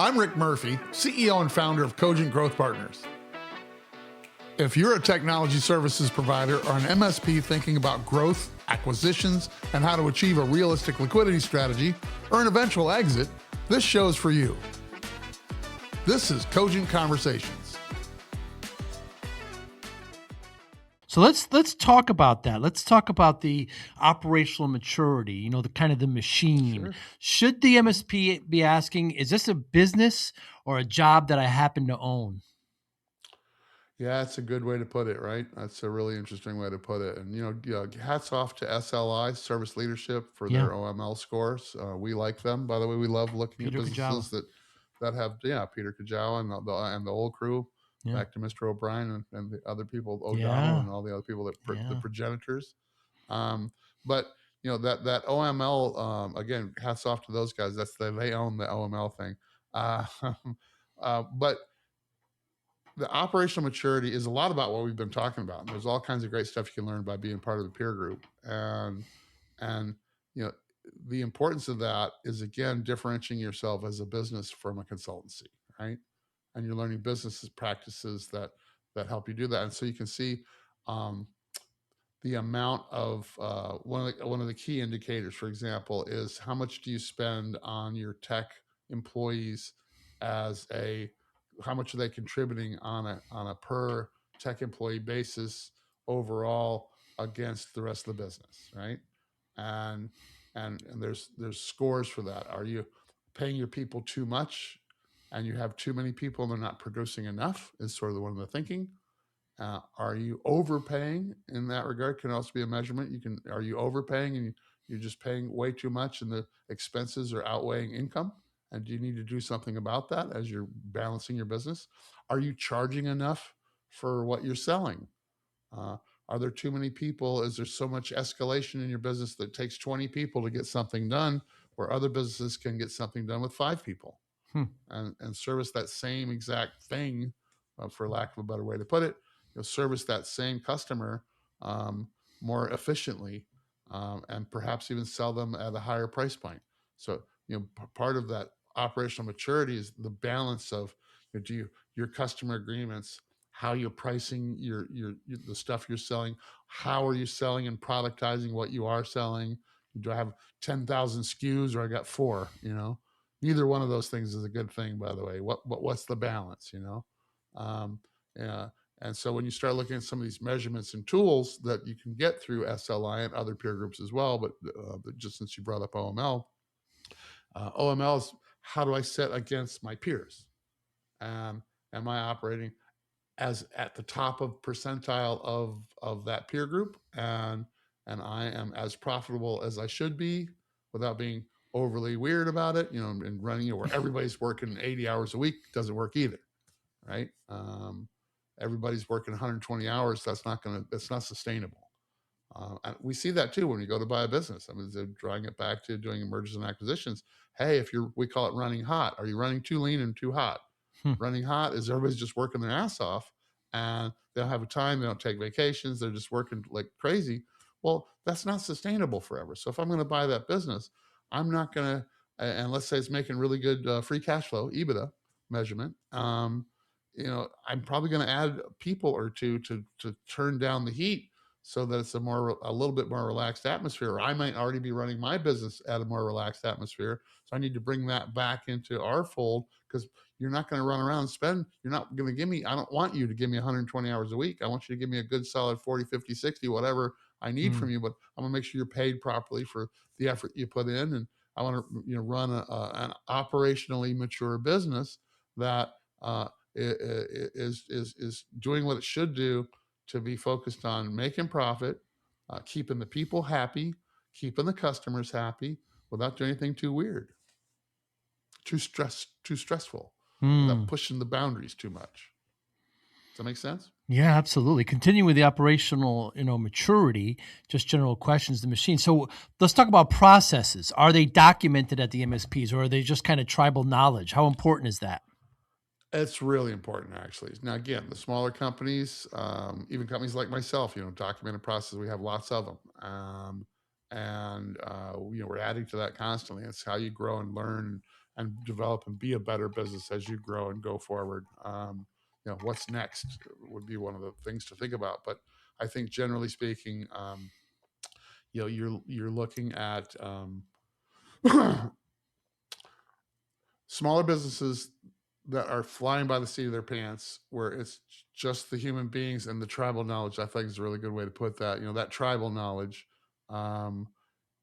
I'm Rick Murphy, CEO and founder of Cogent Growth Partners. If you're a technology services provider or an MSP thinking about growth, acquisitions, and how to achieve a realistic liquidity strategy or an eventual exit, this show is for you. This is Cogent Conversations. So let's talk about that. Let's talk about the operational maturity, the kind of the machine. Sure. Should the MSP be asking, is this a business or a job that I happen to own? Yeah, that's a good way to put it, right? That's a really interesting way to put it. And, hats off to SLI, Service Leadership, for Yeah. their OML scores. We like them. By the way, we love looking Peter at businesses Kajawa. that have, Peter Kajawa and the whole crew, Yeah. back to Mr. O'Brien and the other people, O'Donnell Yeah. and all the other people, the Yeah. progenitors. But, that OML, again, hats off to those guys. They own the OML thing. But the operational maturity is a lot about what we've been talking about. And there's all kinds of great stuff you can learn by being part of the peer group. And the importance of that is, again, differentiating yourself as a business from a consultancy, right? And you're learning business practices that help you do that. And so you can see the amount of one of the key indicators, for example, is how much do you spend on your tech employees how much are they contributing on a per tech employee basis overall against the rest of the business, right? And there's scores for that. Are you paying your people too much and you have too many people and they're not producing enough, is sort of one of the thinking. Are you overpaying in that regard? Can also be a measurement. Are you overpaying and you're just paying way too much and the expenses are outweighing income? And do you need to do something about that as you're balancing your business? Are you charging enough for what you're selling? Are there too many people? Is there so much escalation in your business that it takes 20 people to get something done, where other businesses can get something done with 5 people and service that same exact thing, for lack of a better way to put it, service that same customer more efficiently, and perhaps even sell them at a higher price point. So, part of that operational maturity is the balance of your customer agreements, how you're pricing the stuff you're selling, how are you selling and productizing what you are selling. Do I have 10,000 SKUs or I got 4? Neither one of those things is a good thing, by the way. What's the balance? Yeah. And so when you start looking at some of these measurements and tools that you can get through SLI and other peer groups as well, but just since you brought up OML, OML is, how do I set against my peers? Am I operating as at the top of percentile of that peer group, and I am as profitable as I should be without being overly weird about it, and running where everybody's working 80 hours a week doesn't work either, right? Everybody's working 120 hours. That's not sustainable. And we see that too when we go to buy a business. I mean, they're drawing it back to doing mergers and acquisitions. Hey, we call it running hot. Are you running too lean and too hot? Running hot is everybody's just working their ass off and they don't have a time. They don't take vacations. They're just working like crazy. Well, that's not sustainable forever. So if I'm going to buy that business, I'm not going to, and let's say it's making really good free cash flow, EBITDA measurement. I'm probably going to add people or two to turn down the heat so that it's a little bit more relaxed atmosphere. Or I might already be running my business at a more relaxed atmosphere. So I need to bring that back into our fold, because you're not going to run around and spend. You're not going to give me, I don't want you to give me 120 hours a week. I want you to give me a good solid 40, 50, 60, whatever I need from you, but I'm going to make sure you're paid properly for the effort you put in. And I want to run an operationally mature business that is doing what it should do, to be focused on making profit, keeping the people happy, keeping the customers happy, without doing anything too weird, too stressful, without pushing the boundaries too much. Does that make sense? Yeah, absolutely. Continuing with the operational, maturity, just general questions, the machine. So let's talk about processes. Are they documented at the MSPs, or are they just kind of tribal knowledge? How important is that? It's really important, actually. Now, again, the smaller companies, even companies like myself, documented processes, we have lots of them. and we're adding to that constantly. It's how you grow and learn and develop and be a better business as you grow and go forward. What's next would be one of the things to think about. But I think generally speaking, you're looking at smaller businesses that are flying by the seat of their pants, where it's just the human beings and the tribal knowledge. I think is a really good way to put that. That tribal knowledge um,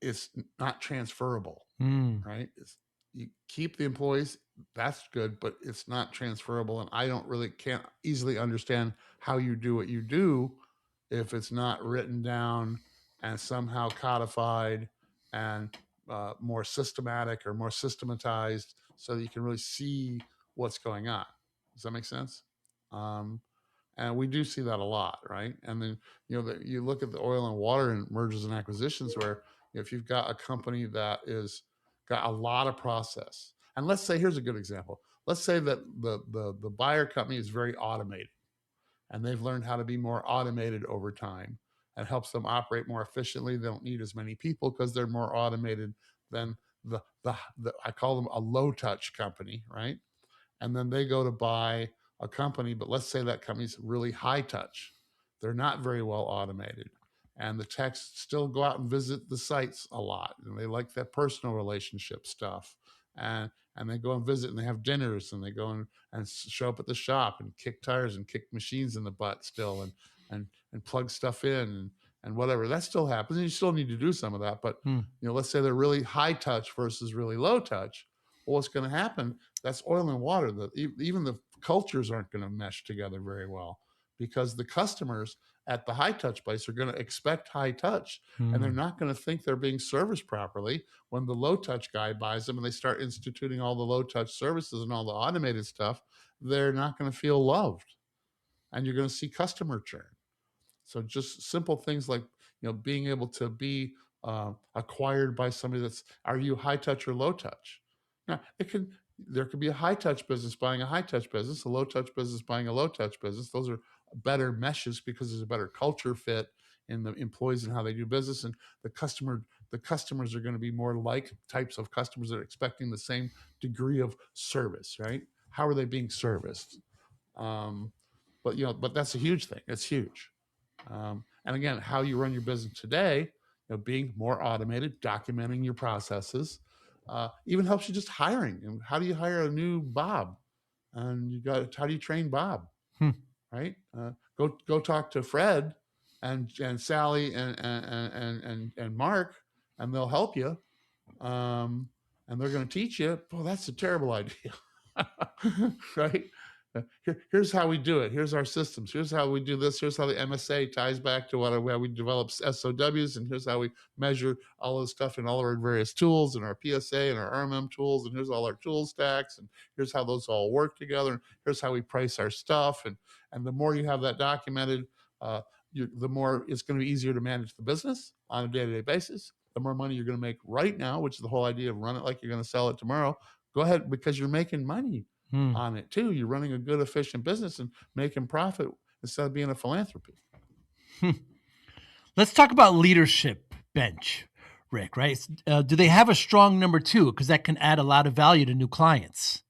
is not transferable, Mm. right? You keep the employees, that's good, but it's not transferable. And I don't really can't easily understand how you do what you do if it's not written down and somehow codified and more systematic or more systematized so that you can really see what's going on. Does that make sense? Um, and we do see that a lot, right? And then you look at the oil and water and mergers and acquisitions, where if you've got a company that is got a lot of process, and let's say here's a good example. Let's say that the buyer company is very automated, and they've learned how to be more automated over time, and helps them operate more efficiently. They don't need as many people because they're more automated than the I call them a low touch company, right? And then they go to buy a company, but let's say that company's really high touch. They're not very well automated. And the techs still go out and visit the sites a lot. And they like that personal relationship stuff. And they go and visit and they have dinners and they go and show up at the shop and kick tires and kick machines in the butt still and plug stuff in and whatever. That still happens. And you still need to do some of that. But Mm. let's say they're really high touch versus really low touch. Well, what's going to happen? That's oil and water. Even the cultures aren't going to mesh together very well, because the customers at the high touch place are going to expect high touch, and they're Mm. not going to think they're being serviced properly when the low touch guy buys them and they start instituting all the low touch services and all the automated stuff. They're not going to feel loved, and you're going to see customer churn. So just simple things like being able to be acquired by somebody that's, are you high touch or low touch? Now there could be a high touch business buying a high touch business, a low touch business buying a low touch business. Those are better meshes because there's a better culture fit in the employees and how they do business, and the customers are going to be more like types of customers that are expecting the same degree of service, right? How are they being serviced? Um, but that's a huge thing. It's huge. And again, how you run your business today, being more automated, documenting your processes, even helps you just hiring. And how do you hire a new Bob? And how do you train Bob? Hmm. Right? Go talk to Fred and Sally and Mark, and they'll help you. Um, and they're going to teach you. Well, that's a terrible idea, right? Here's how we do it. Here's our systems. Here's how we do this. Here's how the MSA ties back to how we develop SOWs, and here's how we measure all of the stuff in all of our various tools and our PSA and our RMM tools, and here's all our tool stacks, and here's how those all work together. And here's how we price our stuff, and the more you have that documented, uh, the more it's going to be easier to manage the business on a day-to-day basis. The more money you're going to make right now, which is the whole idea of run it like you're going to sell it tomorrow. Go ahead, because you're making money Mm. on it too. You're running a good, efficient business and making profit instead of being a philanthropy. Hmm. Let's talk about leadership bench, Rick, right? Do they have a strong number two? Because that can add a lot of value to new clients.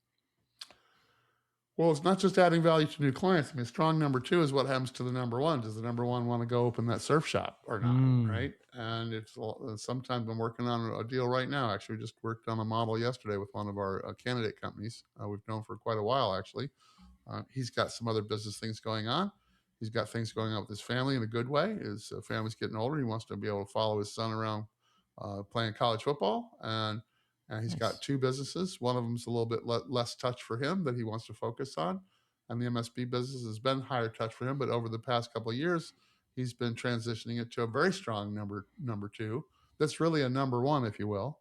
Well, it's not just adding value to new clients. I mean, strong number two is what happens to the number one. Does the number one want to go open that surf shop or not? Mm. Right. And sometimes I'm working on a deal right now. Actually, we just worked on a model yesterday with one of our candidate companies we've known for quite a while, actually. He's got some other business things going on. He's got things going on with his family in a good way. His family's getting older. He wants to be able to follow his son around playing college football, and he's got Nice. two businesses. One of them's a little bit less touch for him that he wants to focus on, and the MSP business has been higher touch for him. But over the past couple of years, he's been transitioning it to a very strong number two. That's really a number one, if you will.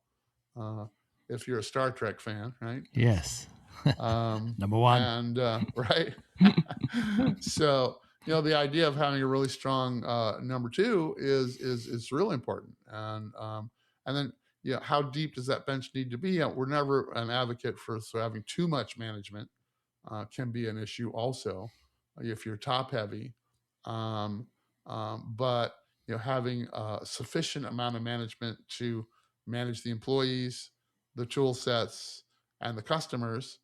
Uh, if you're a Star Trek fan, right? That's Yes. um, Number one. and right. So the idea of having a really strong number two is really important. And then how deep does that bench need to be? We're never an advocate for having too much management. Can be an issue also if you're top heavy. Um, but having a sufficient amount of management to manage the employees, the tool sets, and the customers,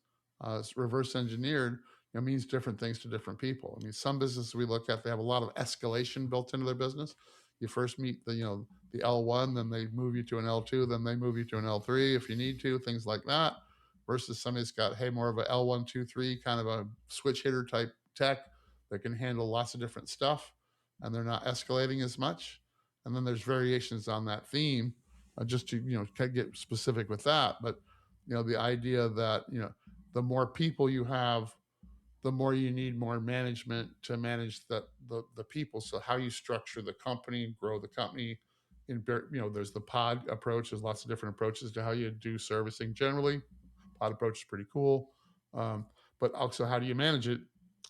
reverse engineered, means different things to different people. I mean, some businesses we look at, they have a lot of escalation built into their business. You first meet the L1, then they move you to an L2, then they move you to an L3 if you need to, things like that. Versus somebody's got, hey, more of a L1, 2, 3 kind of a switch hitter type tech that can handle lots of different stuff, and they're not escalating as much. And then there's variations on that theme, just to get specific with that. But the idea that the more people you have, the more you need more management to manage the people. So how you structure the company, grow the company. There's the pod approach. There's lots of different approaches to how you do servicing generally. Pod approach is pretty cool. But also, how do you manage it?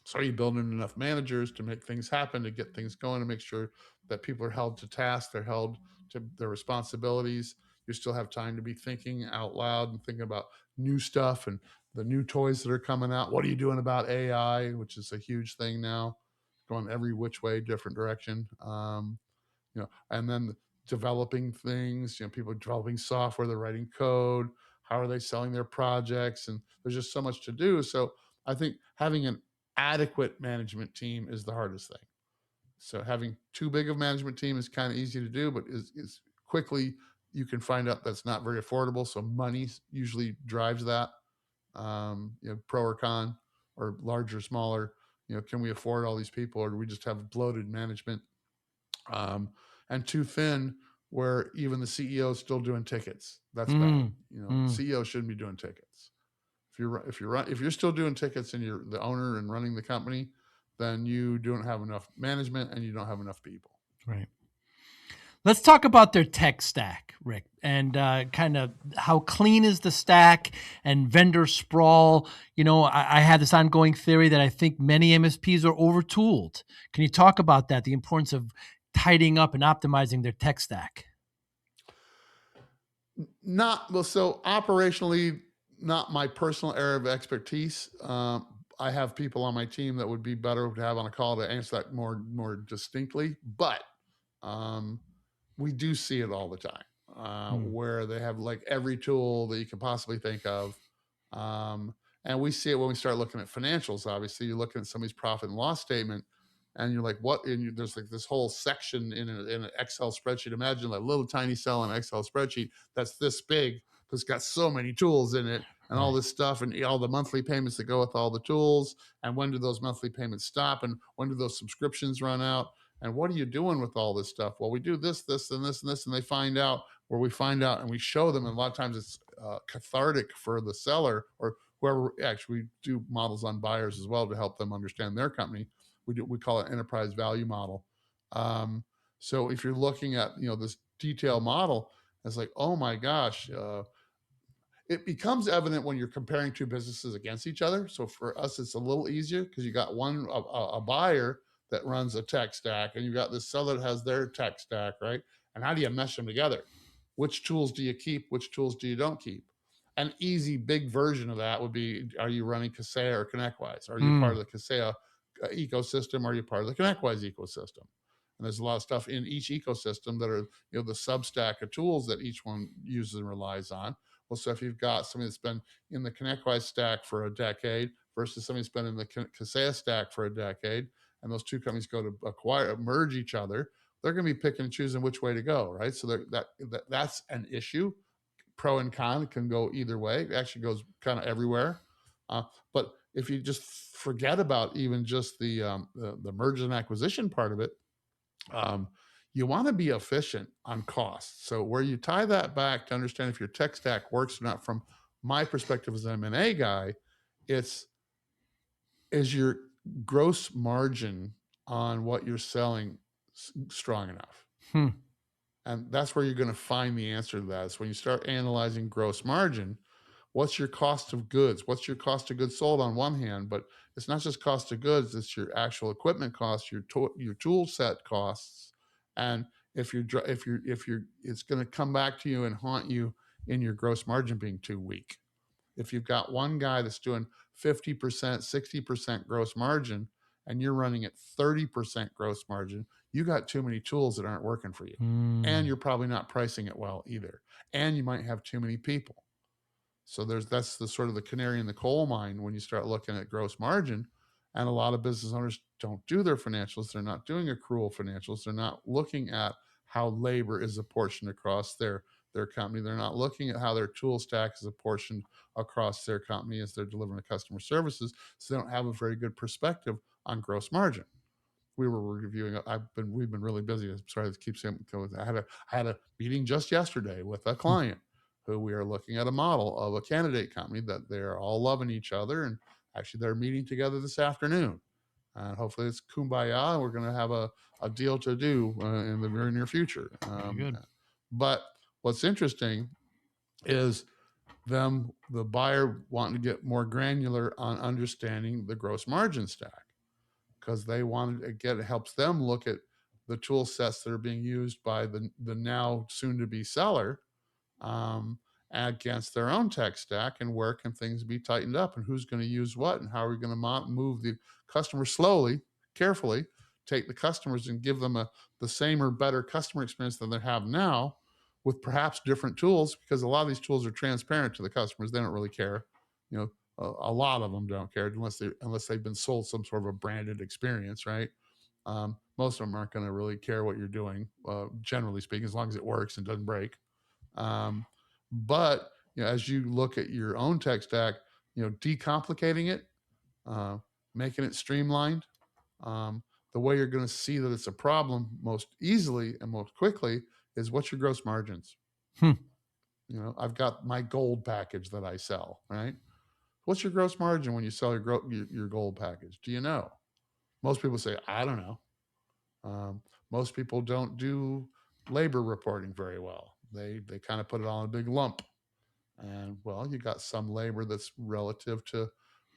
So are you building enough managers to make things happen, to get things going, to make sure that people are held to task, they're held to their responsibilities. You still have time to be thinking out loud and thinking about new stuff and the new toys that are coming out. What are you doing about AI, which is a huge thing now, going every which way, different direction. And then developing things, people developing software, they're writing code, how are they selling their projects? And there's just so much to do. So I think having an adequate management team is the hardest thing. So having too big of a management team is kind of easy to do, but is quickly you can find out that's not very affordable. So money usually drives that. Pro or con, or large or smaller. Can we afford all these people, or do we just have bloated management? um, and too thin, where even the CEO is still doing tickets. That's bad. Mm, mm, CEO shouldn't be doing tickets. If you're still doing tickets and you're the owner and running the company, then you don't have enough management and you don't have enough people. right. Let's talk about their tech stack, Rick, and kind of how clean is the stack and vendor sprawl. I have this ongoing theory that I think many MSPs are overtooled. Can you talk about that? The importance of tidying up and optimizing their tech stack. Not well. So operationally, not my personal area of expertise. I have people on my team that would be better to have on a call to answer that more distinctly. But um, we do see it all the time, Mm, where they have like every tool that you can possibly think of. Um, and we see it when we start looking at financials. Obviously, you're looking at somebody's profit and loss statement, and you're like, what? There's like this whole section in an Excel spreadsheet. Imagine a little tiny cell in an Excel spreadsheet that's this big, because it's got so many tools in it and all right. this stuff, and all the monthly payments that go with all the tools. And when do those monthly payments stop? And when do those subscriptions run out? And what are you doing with all this stuff? Well, we do this, this, and this, and this. And they find out, where we find out and we show them. And a lot of times it's cathartic for the seller, or whoever. Actually, we do models on buyers as well to help them understand their company. We call it enterprise value model. Um, so if you're looking at this detailed model, it's like, oh my gosh, it becomes evident when you're comparing two businesses against each other. So for us, it's a little easier because you got a buyer that runs a tech stack, and you got this seller that has their tech stack, right? And how do you mesh them together? Which tools do you keep? Which tools do you don't keep? An easy big version of that would be: are you running Kaseya or ConnectWise? Are you part Mm, of the Kaseya ecosystem? Are you part of the ConnectWise ecosystem? And there's a lot of stuff in each ecosystem that are the substack of tools that each one uses and relies on. Well, so if you've got somebody that's been in the ConnectWise stack for a decade versus somebody that's been in the Kaseya stack for a decade, and those two companies go to merge each other, they're going to be picking and choosing which way to go, right? So that's an issue. Pro and con can go either way. It actually goes kind of everywhere. But if you just forget about even just the merger and acquisition part of it, um, you want to be efficient on costs. So where you tie that back to understand if your tech stack works or not, from my perspective as an M&A guy, it's, is your gross margin on what you're selling strong enough? hmm, And that's where you're going to find the answer to that. Is when you start analyzing gross margin, what's your cost of goods? What's your cost of goods sold on one hand, but it's not just cost of goods, it's your actual equipment costs, your tool set costs. And if you're it's going to come back to you and haunt you in your gross margin being too weak. If you've got one guy that's doing 50%, 60% gross margin, and you're running at 30% gross margin, you got too many tools that aren't working for you. And Mm, you're probably not pricing it well either. And you might have too many people. So that's the sort of the canary in the coal mine when you start looking at gross margin. And a lot of business owners don't do their financials. They're not doing accrual financials. They're not looking at how labor is apportioned across their company. They're not looking at how their tool stack is apportioned across their company as they're delivering the customer services. So they don't have a very good perspective on gross margin. We were reviewing. We've been really busy. I'm sorry to keep saying. I had a meeting just yesterday with a mm, client who we are looking at a model of a candidate company that they're all loving each other, and actually they're meeting together this afternoon. And hopefully it's kumbaya. We're going to have a deal to do in the very near future. very good. But what's interesting is the buyer wanting to get more granular on understanding the gross margin stack because they wanted to get it helps them look at the tool sets that are being used by the now soon to be seller um, against their own tech stack, and where can things be tightened up, and who's going to use what, and how are we going to move the customer slowly, carefully, take the customers and give them the same or better customer experience than they have now, with perhaps different tools, because a lot of these tools are transparent to the customers. They don't really care, you know. A lot of them don't care unless they've been sold some sort of a branded experience, right? Most of them aren't going to really care what you're doing, generally speaking, as long as it works and doesn't break. Um, but as you look at your own tech stack, decomplicating it, uh, making it streamlined, um, the way you're going to see that it's a problem most easily and most quickly is what's your gross margins. Hmm. I've got my gold package that I sell, right? What's your gross margin when you sell your gold package? Do you know? Most people say, I don't know. Most people don't do labor reporting very well. They kind of put it all in a big lump. And well, you got some labor that's relative to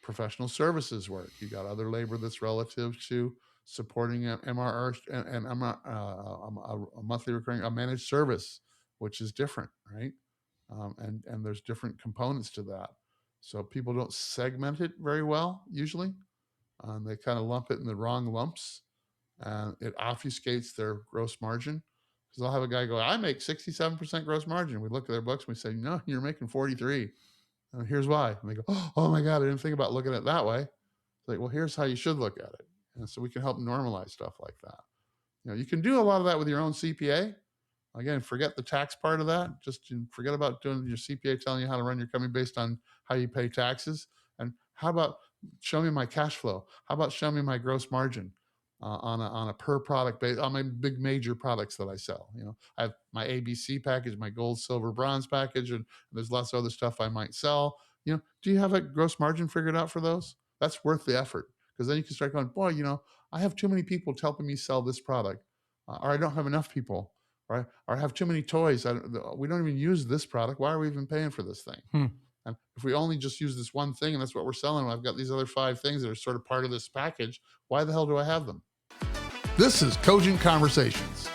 professional services work. You got other labor that's relative to supporting an MRR and a monthly recurring, a managed service, which is different, right? And there's different components to that. So people don't segment it very well usually. They kind of lump it in the wrong lumps, and it obfuscates their gross margin. Because I'll have a guy go, I make 67% gross margin. We look at their books and we say, no, you're making 43. And here's why. And they go, oh my God, I didn't think about looking at it that way. It's like, well, here's how you should look at it. And so we can help normalize stuff like that. You can do a lot of that with your own CPA. Again, forget the tax part of that. Just forget about doing your CPA telling you how to run your company based on how you pay taxes. And how about show me my cash flow? How about show me my gross margin on a per product base on my big major products that I sell? I have my ABC package, my gold, silver, bronze package, and there's lots of other stuff I might sell. Do you have a gross margin figured out for those? That's worth the effort, because then you can start going, boy, I have too many people helping me sell this product, or I don't have enough people, right? Or have too many toys. We don't even use this product. Why are we even paying for this thing? Hmm. And if we only just use this one thing and that's what we're selling, and I've got these other 5 things that are sort of part of this package, why the hell do I have them? This is Cogent Conversations.